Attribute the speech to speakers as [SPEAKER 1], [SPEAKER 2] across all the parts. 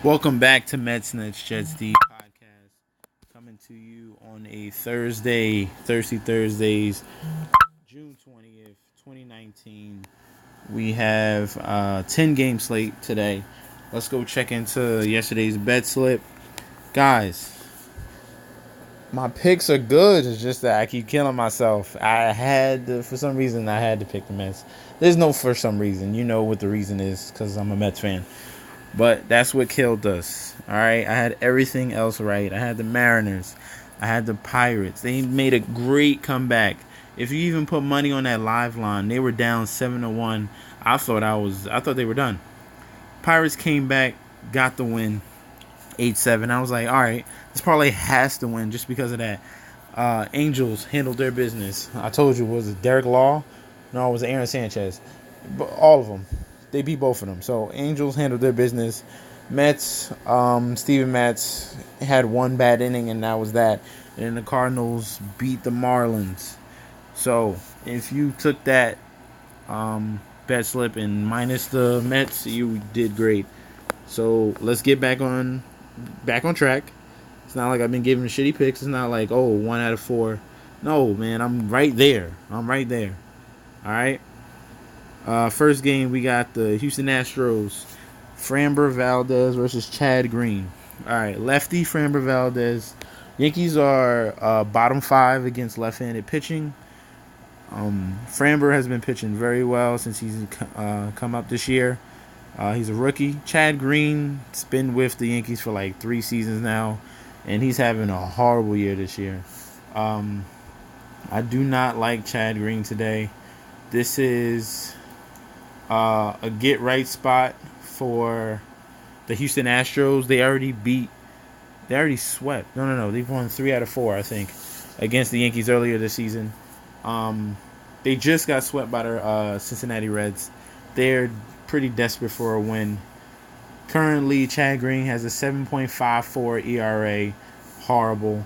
[SPEAKER 1] Welcome back to Mets Nets Jets D podcast. Coming to you on a Thirsty Thursdays, June 20th, 2019. We have 10 game slate today. Let's go check into yesterday's bet slip. Guys, my picks are good. It's just that I keep killing myself. For some reason, I had to pick the Mets. There's no for some reason. You know what the reason is, because I'm a Mets fan. But that's what killed us. All right, I had everything else right. I had the Mariners. I had the Pirates. They made a great comeback. If you even put money on that live line, they were down 7-1. I thought they were done. Pirates came back, got the win, 8-7. I was like, all right, this parlay has to win just because of that. Angels handled their business. I told you, was it Derek Law? No, it was Aaron Sanchez. But all of them. They beat both of them. So Angels handled their business. Mets, Steven Matz had one bad inning, and that was that. And then the Cardinals beat the Marlins. So if you took that bet slip and minus the Mets, you did great. So let's get back on track. It's not like I've been giving shitty picks. It's not like, 1 out of 4. No, man, I'm right there. All right. First game, we got the Houston Astros, Framber Valdez versus Chad Green. All right, lefty Framber Valdez. Yankees are bottom 5 against left-handed pitching. Framber has been pitching very well since he's come up this year. He's a rookie. Chad Green's been with the Yankees for like 3 seasons now, and he's having a horrible year this year. I do not like Chad Green today. This is a get right spot for the Houston Astros. They already swept. No. They've won 3 out of 4, I think, against the Yankees earlier this season. They just got swept by the Cincinnati Reds. They're pretty desperate for a win. Currently, Chad Green has a 7.54 ERA. Horrible.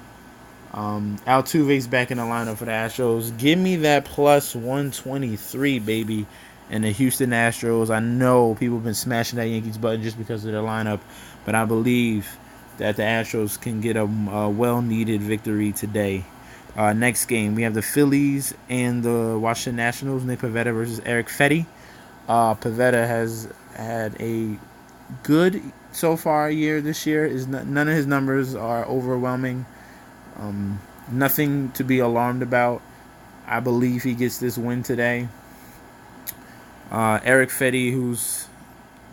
[SPEAKER 1] Altuve's back in the lineup for the Astros. Give me that plus 123, baby. And the Houston Astros, I know people have been smashing that Yankees button just because of their lineup, but I believe that the Astros can get a well-needed victory today. Next game, we have the Phillies and the Washington Nationals. Nick Pivetta versus Eric Fetty. Pivetta has had a good so far year this year. None of his numbers are overwhelming. Nothing to be alarmed about. I believe he gets this win today. Eric Fetty, who's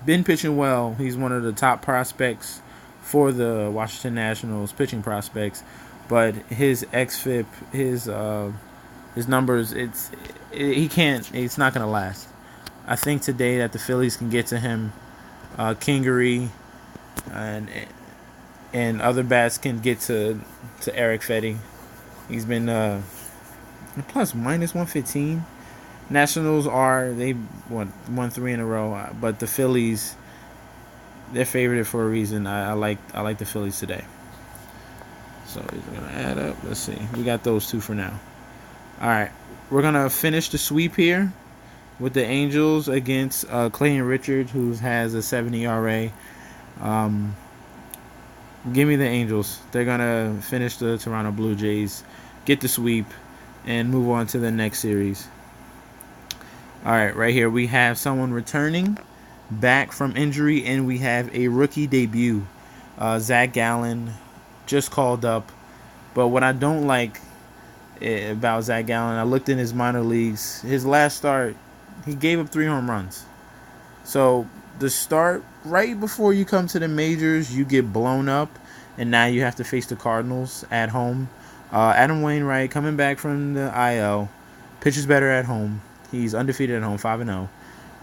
[SPEAKER 1] been pitching well, he's one of the top prospects for the Washington Nationals, pitching prospects. But his xFIP, his numbers, it's not gonna last. I think today that the Phillies can get to him. Kingery and other bats can get to Eric Fetty. He's been plus minus 115. Nationals they won 3 in a row, but the Phillies, they're favored for a reason. I like the Phillies today. So he's gonna add up. Let's see. We got those 2 for now. All right, we're gonna finish the sweep here with the Angels against Clayton Richard, who has a 7 ERA. Give me the Angels. They're gonna finish the Toronto Blue Jays, get the sweep, and move on to the next series. All right, right here we have someone returning back from injury, and we have a rookie debut. Zach Gallen just called up. But what I don't like about Zach Gallen, I looked in his minor leagues. His last start, he gave up 3 home runs. So the start right before you come to the majors, you get blown up, and now you have to face the Cardinals at home. Adam Wainwright coming back from the IL, pitches better at home. He's undefeated at home, 5-0,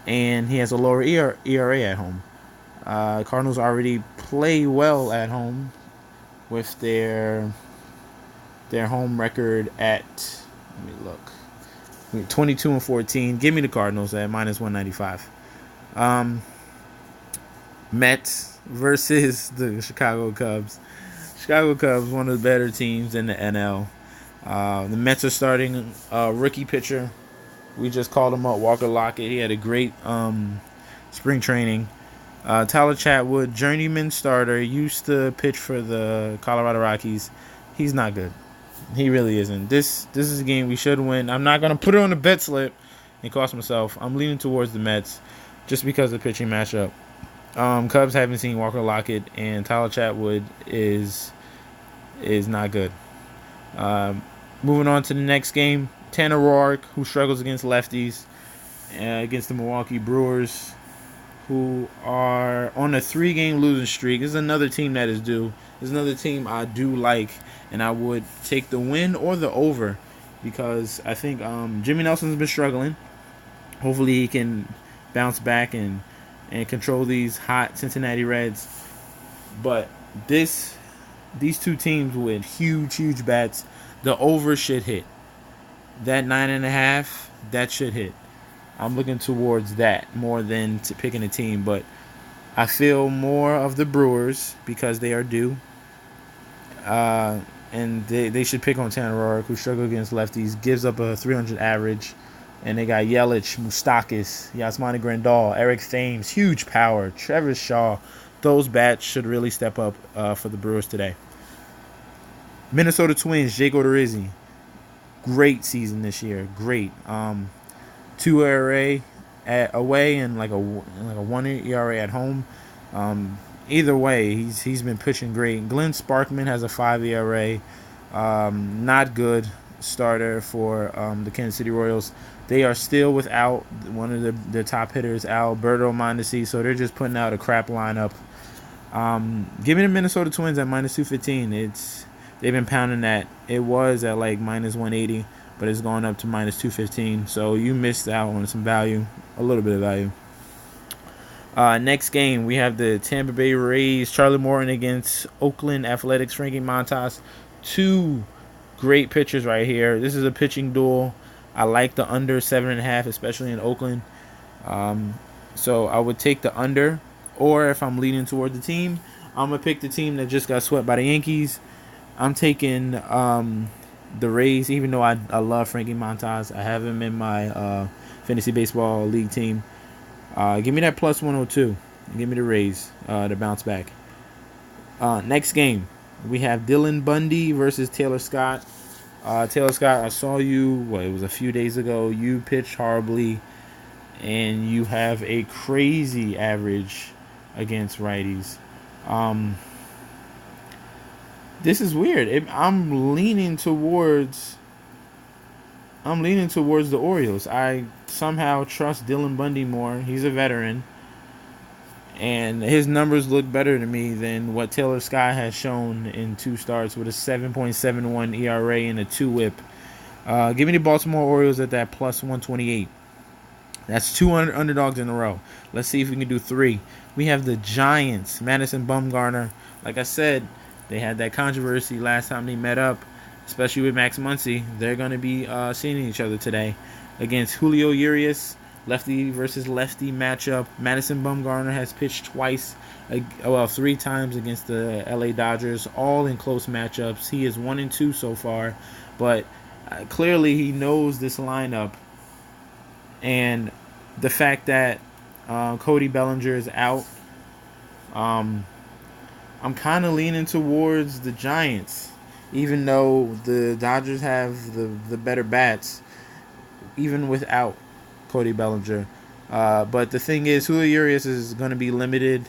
[SPEAKER 1] and he has a lower ERA at home. Cardinals already play well at home with their home record at, let me look, 22-14. Give me the Cardinals at minus 195. Mets versus the Chicago Cubs. Chicago Cubs, one of the better teams in the NL. The Mets are starting a rookie pitcher. We just called him up, Walker Lockett. He had a great spring training. Tyler Chatwood, journeyman starter, used to pitch for the Colorado Rockies. He's not good. He really isn't. This is a game we should win. I'm not gonna put it on the bet slip and cost myself. I'm leaning towards the Mets just because of the pitching matchup. Cubs haven't seen Walker Lockett, and Tyler Chatwood is not good. Moving on to the next game, Tanner Roark, who struggles against lefties, against the Milwaukee Brewers, who are on a 3-game losing streak. This is another team that is due. This is another team I do like, and I would take the win or the over because I think Jimmy Nelson's been struggling. Hopefully he can bounce back and control these hot Cincinnati Reds. But these two teams with huge bats, the over should hit. That 9.5, that should hit. I'm looking towards that more than to picking a team, but I feel more of the Brewers because they are due. And they should pick on Tanner Roark, who struggled against lefties, gives up a 300 average. And they got Yelich, Moustakas, Yasmani Grandal, Eric Thames, huge power, Trevor Shaw. Those bats should really step up for the Brewers today. Minnesota Twins, Jake Odorizzi. Great season this year. Great. 2 ERA away and like a 1 ERA at home. Either way, he's been pitching great. Glenn Sparkman has a 5 ERA. Not good starter for the Kansas City Royals. They are still without one of their top hitters, Alberto Mondesi, so they're just putting out a crap lineup. Give me the Minnesota Twins at -215. They've been pounding that. It was at like -180, but it's going up to -215. So you missed out on some value, a little bit of value. Next game, we have the Tampa Bay Rays, Charlie Morton against Oakland Athletics, Frankie Montas. Two great pitchers right here. This is a pitching duel. I like the under 7.5, especially in Oakland. So I would take the under, or if I'm leaning toward the team, I'm going to pick the team that just got swept by the Yankees. I'm taking the Rays, even though I love Frankie Montas. I have him in my fantasy baseball league team. Give me that +102. Give me the Rays to bounce back. Next game, we have Dylan Bundy versus Taylor Scott. Taylor Scott, I saw you, it was a few days ago. You pitched horribly, and you have a crazy average against righties. This is weird. I'm leaning towards the Orioles. I somehow trust Dylan Bundy more. He's a veteran, and his numbers look better to me than what Taylor Scott has shown in 2 starts with a 7.71 ERA and a 2 WHIP. Give me the Baltimore Orioles at that +128. That's 2 underdogs in a row. Let's see if we can do 3. We have the Giants, Madison Bumgarner. Like I said, they had that controversy last time they met up, especially with Max Muncy. They're going to be seeing each other today against Julio Urias. Lefty versus lefty matchup. Madison Bumgarner has pitched 3 times against the LA Dodgers, all in close matchups. He is 1-2 so far, but clearly he knows this lineup. And the fact that Cody Bellinger is out, I'm kind of leaning towards the Giants, even though the Dodgers have the better bats, even without Cody Bellinger. But the thing is, Julio Urias is going to be limited.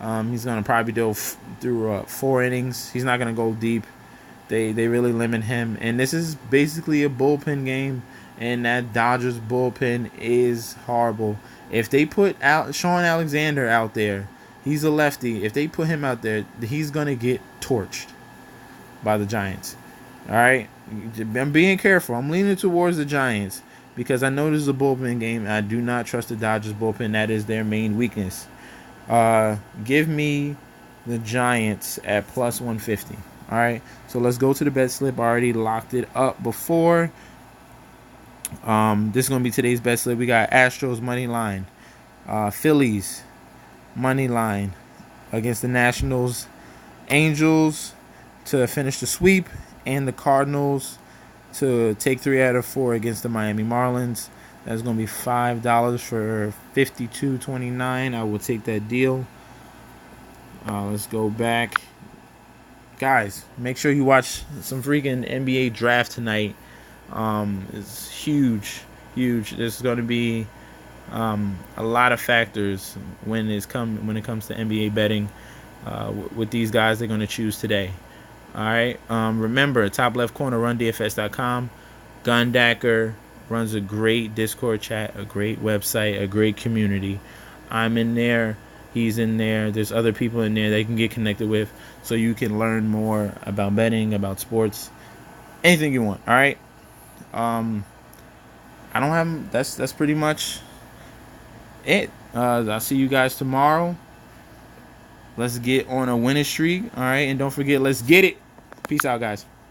[SPEAKER 1] He's going to probably go through 4 innings. He's not going to go deep. They really limit him. And this is basically a bullpen game, and that Dodgers bullpen is horrible. If they put Sean Alexander out there, he's a lefty. If they put him out there, he's going to get torched by the Giants. All right? I'm being careful. I'm leaning towards the Giants because I know this is a bullpen game. I do not trust the Dodgers bullpen. That is their main weakness. Give me the Giants at +150. All right? So let's go to the bet slip. I already locked it up before. This is going to be today's bet slip. We got Astros money line. Phillies money line against the Nationals, Angels to finish the sweep, and the Cardinals to take 3 out of 4 against the Miami Marlins. That's gonna be $5 for $52.29. I will take that deal. Let's go back, guys. Make sure you watch some freaking NBA draft tonight. It's huge, huge. There's gonna be a lot of factors when it comes to NBA betting. With these guys they're gonna choose today. All right. Remember, top left corner, rundfs.com. Gundacker runs a great Discord chat, a great website, a great community. I'm in there. He's in there. There's other people in there that you can get connected with, so you can learn more about betting, about sports, anything you want. All right. I don't have. That's pretty much it. I'll see you guys tomorrow. Let's get on a winning streak. All right, and don't forget, let's get it. Peace out, guys.